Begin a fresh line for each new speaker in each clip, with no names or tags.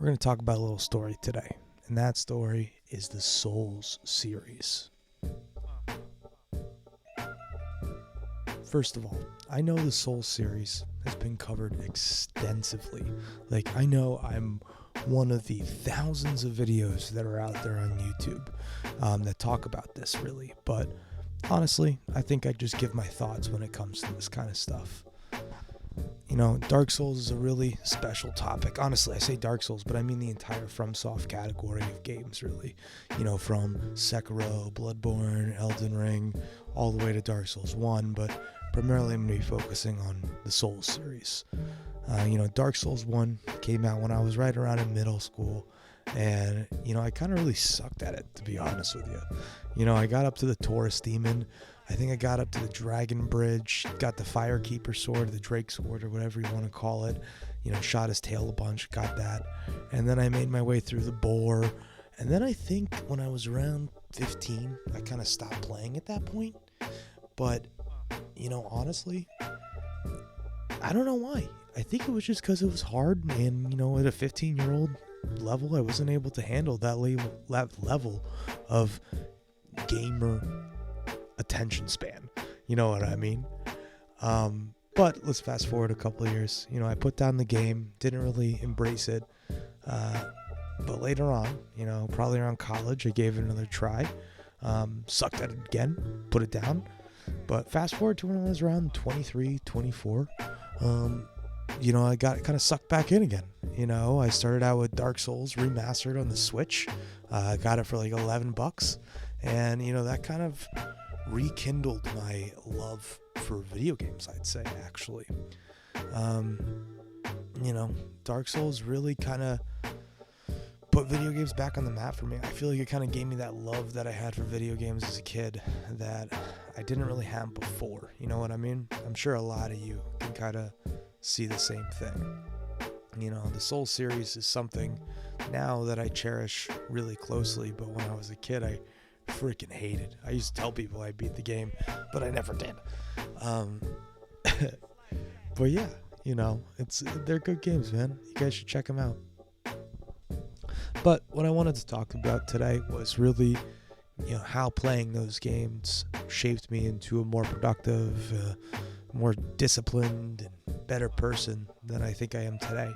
We're going to talk about a little story today, and that story is the Souls series. First of all, I know the Souls series has been covered extensively. I know I'm one of the thousands of videos that are out there on YouTube that talk about this, really. But honestly, I think I just give my thoughts when it comes to this kind of stuff. You know, Dark Souls is a really special topic. Honestly, I say Dark Souls, but I mean the entire FromSoft category of games, really. You know, from Sekiro, Bloodborne, Elden Ring, all the way to Dark Souls 1, but primarily I'm going to be focusing on the Souls series. Dark Souls 1 came out when I was right around in middle school, and, I kind of really sucked at it, to be honest with you. I got up to the Taurus Demon. I think I got up to the Dragon Bridge, got the Firekeeper Sword, the Drake Sword, or whatever you want to call it. Shot his tail a bunch, got that. And then I made my way through the Boar. And then I think when I was around 15, I kind of stopped playing at that point. But, honestly, I don't know why. I think it was just because it was hard. And, at a 15-year-old level, I wasn't able to handle that level of gamer attention span. You know what I mean? But let's fast forward a couple of years. I put down the game, didn't really embrace it. But later on, probably around college, I gave it another try. Sucked at it again, put it down. But fast forward to when I was around 23, 24, I got kind of sucked back in again. I started out with Dark Souls remastered on the Switch. Got it for like $11. And, that kind of rekindled my love for video games, I'd say, actually. Dark Souls really kind of put video games back on the map for me. I feel like it kind of gave me that love that I had for video games as a kid that I didn't really have before. You know what I mean? I'm sure a lot of you can kind of see the same thing. The Soul series is something now that I cherish really closely, but when I was a kid, I freaking hated. I used to tell people I beat the game, but I never did. But yeah, they're good games, man. You guys should check them out. But what I wanted to talk about today was really, how playing those games shaped me into a more productive, more disciplined, and better person than I think I am today.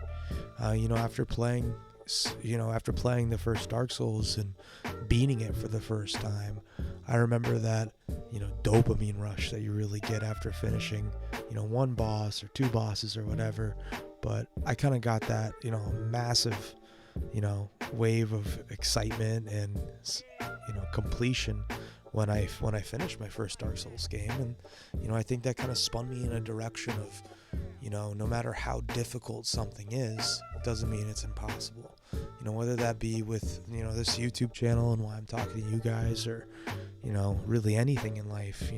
After playing the first Dark Souls and beating it for the first time, I remember that, dopamine rush that you really get after finishing, one boss or two bosses or whatever. But I kind of got that, massive, wave of excitement and, completion when I finished my first Dark Souls game. And, I think that kind of spun me in a direction of, no matter how difficult something is, doesn't mean it's impossible. Whether that be with, this YouTube channel and why I'm talking to you guys, or, really anything in life,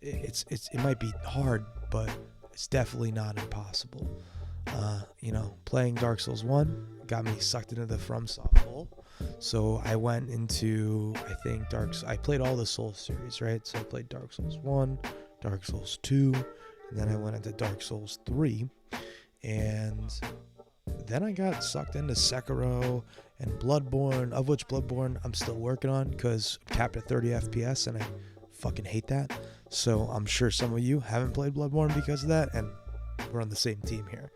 it might be hard, but it's definitely not impossible. Playing Dark Souls 1 got me sucked into the FromSoft hole. So I went into, I played all the Souls series, right? So I played Dark Souls 1, Dark Souls 2, and then I went into Dark Souls 3. And then I got sucked into Sekiro and Bloodborne, of which Bloodborne I'm still working on because I'm capped at 30 FPS and I fucking hate that. So I'm sure some of you haven't played Bloodborne because of that, and we're on the same team here.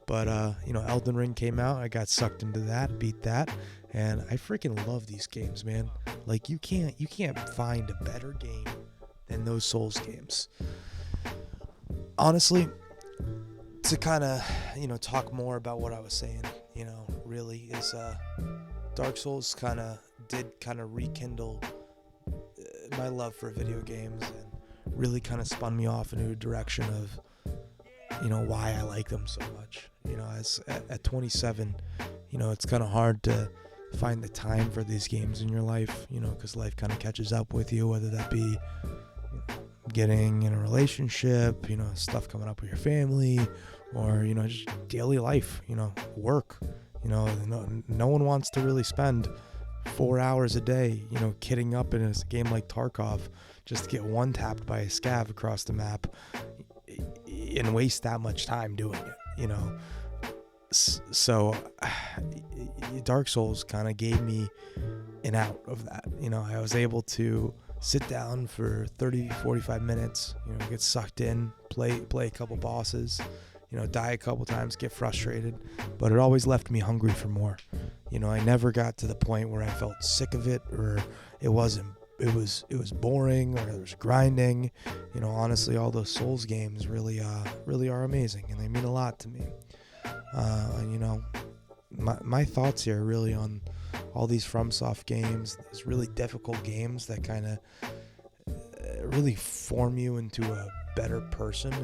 But, Elden Ring came out. I got sucked into that, beat that, and I freaking love these games, man. Like, you can't find a better game than those Souls games. Honestly, to kind of, talk more about what I was saying, really is Dark Souls did rekindle my love for video games and really kind of spun me off into a direction of, why I like them so much. As at 27, it's kind of hard to find the time for these games in your life, because life kind of catches up with you, whether that be getting in a relationship, stuff coming up with your family, or, just daily life, work. No one wants to really spend 4 hours a day, kidding up in a game like Tarkov just to get one tapped by a scav across the map and waste that much time doing it. So Dark Souls kind of gave me an out of that. I was able to sit down for 30, 45 minutes, get sucked in, play a couple bosses, die a couple times, get frustrated, but it always left me hungry for more. I never got to the point where I felt sick of it, or it was boring, or there was grinding. Honestly, all those Souls games really are amazing, and they mean a lot to me. My thoughts here are really on all these FromSoft games, these really difficult games that kind of really form you into a better person.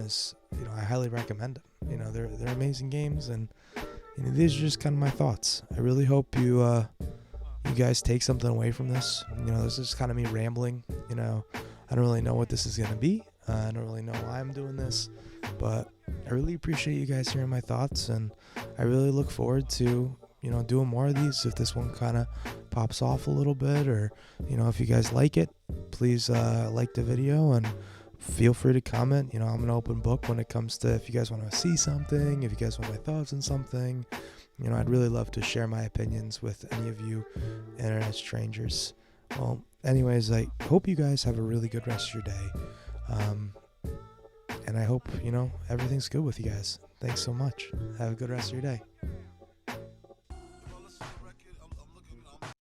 I highly recommend them. They're amazing games, and these are just kind of my thoughts. I really hope you guys take something away from this. This is kind of me rambling. I don't really know what this is gonna be. I don't really know why I'm doing this, but I really appreciate you guys hearing my thoughts, and I really look forward to doing more of these. If this one kind of pops off a little bit, or if you guys like it, please like the video and feel free to comment. I'm an open book when it comes to if you guys want to see something, if you guys want my thoughts on something. I'd really love to share my opinions with any of you internet strangers. Well, anyways, I hope you guys have a really good rest of your day. And I hope everything's good with you guys. Thanks so much. Have a good rest of your day.